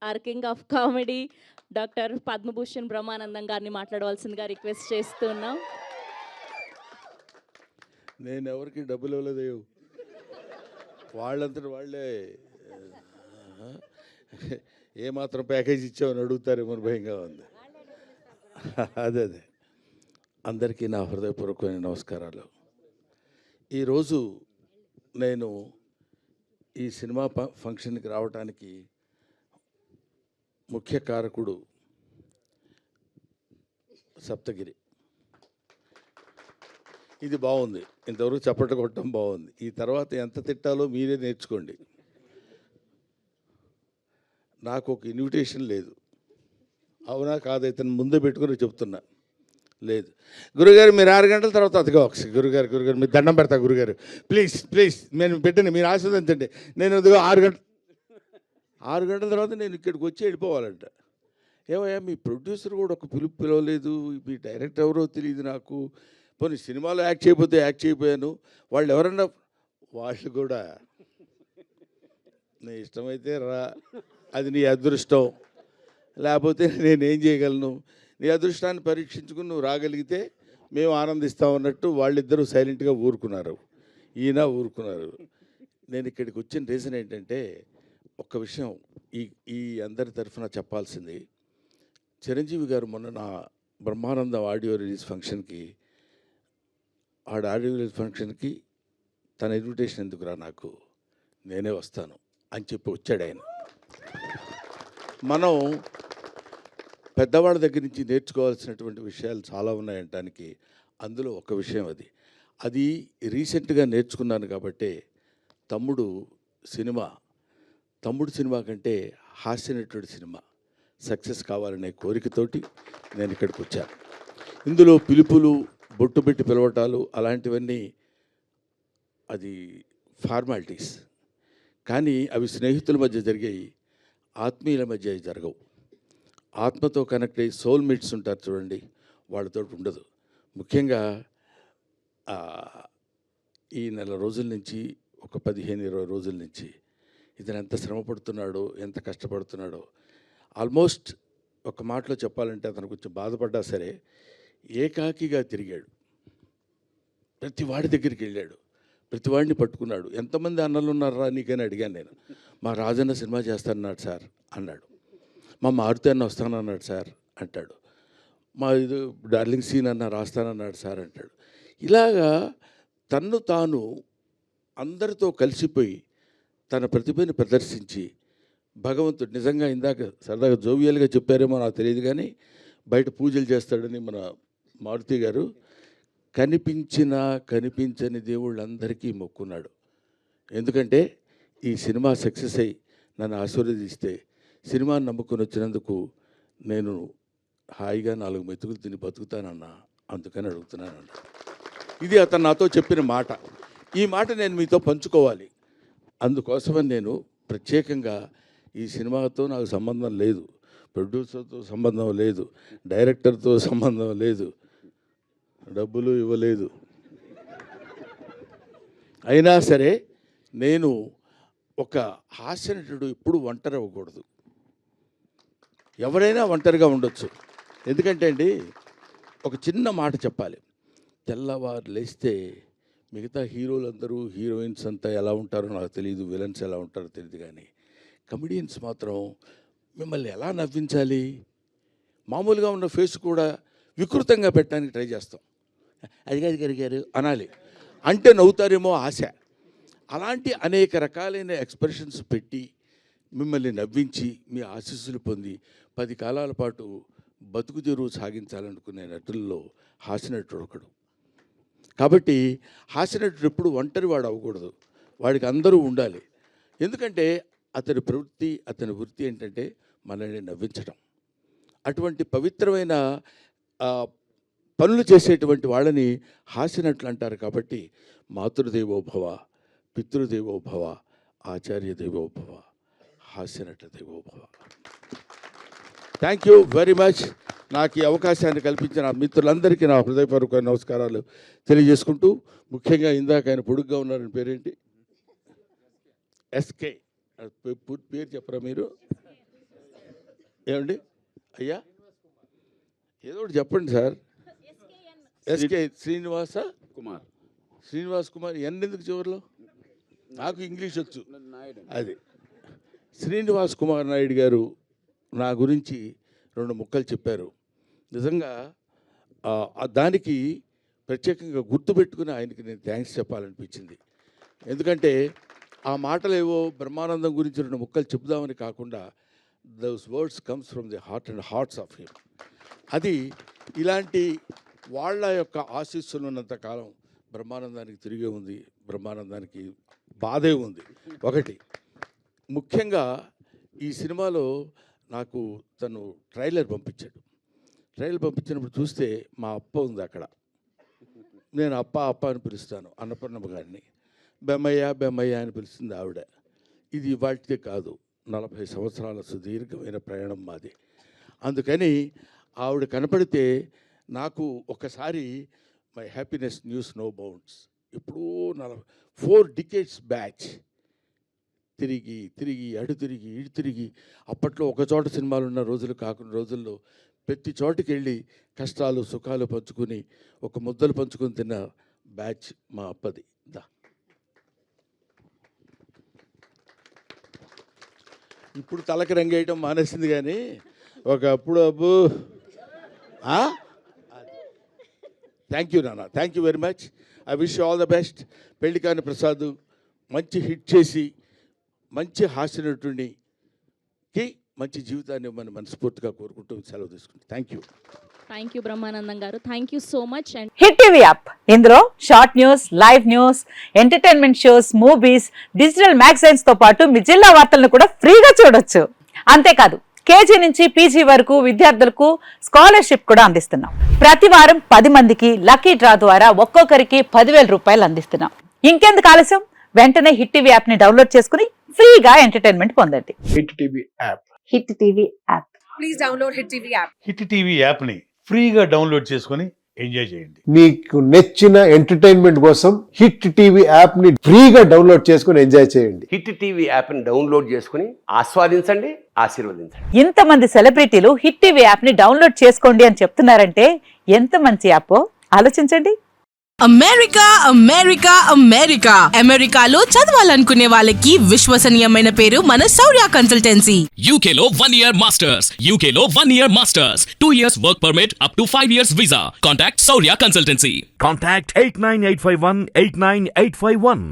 Are king of comedy doctor Padma Bhushan Brahmanandam గారిని మాట్లాడవలసిందిగా request చేస్తున్నాం. నేను ఎవరికి డబ్బులు ఇవ్వలేదు, వాళ్ళంతటి వాళ్ళే ఏమాత్రం ప్యాకేజ్ ఇచ్చామని అడుగుతారేమో భయంగా ఉంది. అదే అందరికీ నా హృదయపూర్వకమైన నమస్కారాలు. ఈరోజు నేను ఈ సినిమా ఫంక్షన్కి రావడానికి ముఖ్య కారకుడు సప్తగిరి. ఇది బాగుంది, ఇంతవరకు చప్పట్లు కొట్టడం బాగుంది. ఈ తర్వాత ఎంత తిట్టాలో మీరే నేర్చుకోండి. నాకు ఒక ఇన్విటేషన్ లేదు, అవునా కాదు, ఇతను ముందే పెట్టుకుని చెప్తున్నా. లేదు గురుగారు, మీరు 6 గంటల తర్వాత అదిగా ఒకసారి గురుగారు మీరు దండం పెడతా గురుగారు, ప్లీజ్ నేను పెట్టండి, మీరు ఆశీర్వదించండి. నేను అదిగో 6 గంటల తర్వాత నేను ఇక్కడికి వచ్చి వెళ్ళిపోవాలంట. ఏమయ్యా, మీ ప్రొడ్యూసర్ కూడా ఒక పిలవలేదు, మీ డైరెక్టర్ ఎవరో తెలియదు నాకు. పోనీ సినిమాలో యాక్ట్ చేయకపోయాను, వాళ్ళు ఎవరన్నా వాళ్ళు కూడా నీ ఇష్టమైతే రా, అది నీ అదృష్టం, లేకపోతే నేనేం చేయగలను. నీ అదృష్టాన్ని పరీక్షించుకుని నువ్వు రాగలిగితే మేము ఆనందిస్తామన్నట్టు వాళ్ళిద్దరూ సైలెంట్గా ఊరుకున్నారు, ఈయన ఊరుకున్నారు. నేను ఇక్కడికి వచ్చిన రీజన్ ఏంటంటే, ఒక్క విషయం ఈ అందరి తరఫున చెప్పాల్సింది. చిరంజీవి గారు మొన్న నా బ్రహ్మానందం ఆడియో రిలీజ్ ఫంక్షన్కి తన ఇన్విటేషన్ ఎందుకురా నాకు, నేనే వస్తాను అని చెప్పి వచ్చాడు ఆయన. మనం పెద్దవాళ్ళ దగ్గర నుంచి నేర్చుకోవాల్సినటువంటి విషయాలు చాలా ఉన్నాయంటానికి అందులో ఒక విషయం అది రీసెంట్గా నేర్చుకున్నాను. కాబట్టి తమ్ముడు సినిమా కంటే హాస్యనటుడి సినిమా సక్సెస్ కావాలనే కోరికతోటి నేను ఇక్కడికి వచ్చాను. ఇందులో పిలుపులు, బొట్టు పెట్టి పిలవటాలు అలాంటివన్నీ అది ఫార్మాలిటీస్, కానీ అవి స్నేహితుల మధ్య జరిగాయి, ఆత్మీయుల మధ్య జరగవు. ఆత్మతో కనెక్ట్ అయ్యి సోల్మేట్స్ ఉంటారు చూడండి, వాళ్ళతో ఉండదు. ముఖ్యంగా ఈ నెల రోజుల నుంచి, ఒక 15-20 రోజుల నుంచి ఇతను ఎంత శ్రమపడుతున్నాడో, ఎంత కష్టపడుతున్నాడో. ఆల్మోస్ట్ ఒక మాటలో చెప్పాలంటే అతను కొంచెం బాధపడ్డా సరే ఏకాకిగా తిరిగాడు. ప్రతి వాడి దగ్గరికి వెళ్ళాడు, ప్రతి వాడిని పట్టుకున్నాడు. ఎంతమంది అన్నలు ఉన్నారా నీకని అడిగాను నేను. మా రాజన్న సినిమా చేస్తానన్నాడు సార్ అన్నాడు, మా మారుతి అన్న వస్తానన్నాడు సార్ అంటాడు, మా ఇది డార్లింగ్ సీన్ అన్న రాస్తానన్నాడు సార్ అంటాడు. ఇలాగా తన్ను తాను అందరితో కలిసిపోయి తన ప్రతిభని ప్రదర్శించి భగవంతుడు నిజంగా ఇందాక సరదాగా జోవియల్గా చెప్పారేమో నాకు తెలియదు, కానీ బయట పూజలు చేస్తాడని మన మారుతి గారు కనిపించని దేవుళ్ళందరికీ మొక్కున్నాడు. ఎందుకంటే ఈ సినిమా సక్సెస్ అయ్యి నన్ను ఆశీర్వదిస్తే, సినిమాని నమ్ముకొని వచ్చినందుకు నేను హాయిగా 4 మెతుకులు తిని బతుకుతానన్నా, అందుకని అడుగుతున్నానన్న. ఇది అతను నాతో చెప్పిన మాట. ఈ మాట నేను మీతో పంచుకోవాలి. అందుకోసమని నేను ప్రత్యేకంగా ఈ సినిమాతో నాకు సంబంధం లేదు, ప్రొడ్యూసర్తో సంబంధం లేదు, డైరెక్టర్తో సంబంధం లేదు, డబ్బులు ఇవ్వలేదు. అయినా సరే నేను ఒక హాస్యనటుడు ఎప్పుడు ఒంటరి అవ్వకూడదు. ఎవరైనా ఒంటరిగా ఉండొచ్చు. ఎందుకంటే అండి, ఒక చిన్న మాట చెప్పాలి. తెల్లవారు లేస్తే మిగతా హీరోలందరూ, హీరోయిన్స్ అంతా ఎలా ఉంటారో నాకు తెలియదు, విలన్స్ ఎలా ఉంటారో తెలియదు, కానీ కమెడియన్స్ మాత్రం మిమ్మల్ని ఎలా నవ్వించాలి, మామూలుగా ఉన్న ఫేస్ కూడా వికృతంగా పెట్టడానికి ట్రై చేస్తాం. అదిగాది గారు అనాలి అంటే నవ్వుతారేమో ఆశ. అలాంటి అనేక రకాలైన ఎక్స్ప్రెషన్స్ పెట్టి మిమ్మల్ని నవ్వించి మీ ఆశీస్సులు పొంది 10 కాలాల పాటు బతుకు తెరువు సాగించాలనుకునే నటుల్లో హాస్యనటుడు ఒకడు. కాబట్టి హాస్యనటుడు ఎప్పుడు ఒంటరి వాడు అవ్వకూడదు, వాడికి అందరూ ఉండాలి. ఎందుకంటే అతని ప్రవృత్తి, అతని వృత్తి ఏంటంటే మనల్ని నవ్వించడం. అటువంటి పవిత్రమైన పనులు చేసేటువంటి వాళ్ళని హాస్యనటులు అంటారు. కాబట్టి మాతృదేవోభవ, పితృదేవోభవ, ఆచార్య దేవోభవ, హాస్యనట దేవోభవ. Thank you very much. నాకు ఈ అవకాశాన్ని కల్పించిన మిత్రులందరికీ నా హృదయపూర్వక నమస్కారాలు తెలియజేసుకుంటూ, ముఖ్యంగా ఇందాక ఆయన పొడుగ్గా ఉన్నారని పేరేంటి, ఎస్కే, పేరు చెప్పరా మీరు? ఏమండి అయ్యా ఏదో ఒకటి చెప్పండి సార్. ఎస్కే శ్రీనివాస కుమార్ ఎందుకు చివరిలో? నాకు ఇంగ్లీష్ వచ్చు. అది శ్రీనివాస్ కుమార్ నాయుడు గారు నా గురించి 2 ముక్కలు చెప్పారు. నిజంగా దానికి ప్రత్యేకంగా గుర్తుపెట్టుకుని ఆయనకి నేను థ్యాంక్స్ చెప్పాలనిపించింది. ఎందుకంటే ఆ మాటలు ఏవో బ్రహ్మానందం గురించి 2 ముక్కలు చెప్దామని కాకుండా those words comes from the heart and hearts of him. అది ఇలాంటి వాళ్ళ యొక్క ఆశీస్సులు ఉన్నంతకాలం బ్రహ్మానందానికి తిరిగే ఉంది, బ్రహ్మానందానికి బాధే ఉంది. ఒకటి ముఖ్యంగా ఈ సినిమాలో నాకు తను ట్రైలర్ పంపించినప్పుడు చూస్తే మా అప్ప ఉంది అక్కడ. నేను అప్ప అని పిలుస్తాను అన్నపూర్ణమ్మ గారిని. బెమ్మయ్య అని పిలుస్తుంది ఆవిడ. ఇది ఇవాళే కాదు, 40 సంవత్సరాల సుదీర్ఘమైన ప్రయాణం మాది. అందుకని ఆవిడ కనపడితే నాకు ఒకసారి my happiness knows no bounds. ఎప్పుడో 4 decades బ్యాచ్ తిరిగి అటు తిరిగి అప్పట్లో ఒక చోట సినిమాలు ఉన్న రోజులు కాకుండా రోజుల్లో ప్రతి చోటుకి వెళ్ళి కష్టాలు సుఖాలు పంచుకొని ఒక ముద్దలు పంచుకొని తిన్న బ్యాచ్ మా అప్పది. ఇప్పుడు తలకి రంగేయటం మానేసింది, కానీ ఒకప్పుడు థ్యాంక్ యూ నాన్న, thank you very much. I wish all the best. Pellikani Prasad మంచి హిట్ చేసి మంచి హాస్యనటునికి మంచి జీవితాన్ని ఇవ్వమని మనస్ఫూర్తిగా కోరుకుంటూ సెలవు తీసుకుంటాం. థ్యాంక్ యూ బ్రహ్మానందం గారు, thank you so much. And hit TV app, ఇందులో short news, live news, entertainment shows, movies, digital magazines తో పాటు మీ జిల్లా వార్తలను కూడా ఫ్రీగా చూడొచ్చు. అంతేకాదు కేజీ నుంచి పీజీ వరకు విద్యార్థులకు స్కాలర్షిప్ కూడా అందిస్తున్నాం. ప్రతి వారం 10 మందికి లక్కీ డ్రా ద్వారా ఒక్కొక్కరికి 10,000 రూపాయలు అందిస్తున్నాం. ఇంకెందుకు ఆలస్యం, వెంటనే హిట్ టీవీ యాప్ ని డౌన్లోడ్ చేసుకుని ఫ్రీగా ఎంటర్టైన్మెంట్ పొందండి. Hit TV app. Hit TV app. Please download hit TV app. Hit TV యాప్ని ఫ్రీగా డౌన్లోడ్ చేసుకొని ఎంజాయ్ చేయండి. మీకు నచ్చిన ఎంటర్టైన్మెంట్ కోసం హిట్ టీవీ యాప్ ని ఫ్రీగా డౌన్లోడ్ చేసుకొని ఎంజాయ్ చేయండి. హిట్ టీవీ యాప్ని డౌన్లోడ్ చేసుకుని ఆస్వాదించండి, ఆశీర్వదించండి. ఇంతమంది సెలబ్రిటీలు హిట్ టీవీ యాప్ ని డౌన్లోడ్ చేసుకోండి అని చెప్తున్నారంటే ఎంత మంచి యాప్ ఆలోచించండి. అమెరికాలో చదవాలనుకునే వాళ్ళకి విశ్వసనీయమైన పేరు మన శౌర్య కన్సల్టెన్సీ. UK లో 1 year masters, UK లో 1 year masters, 2 years work permit up to 5 years visa. Contact Saurya Consultancy. Contact 89851 89851.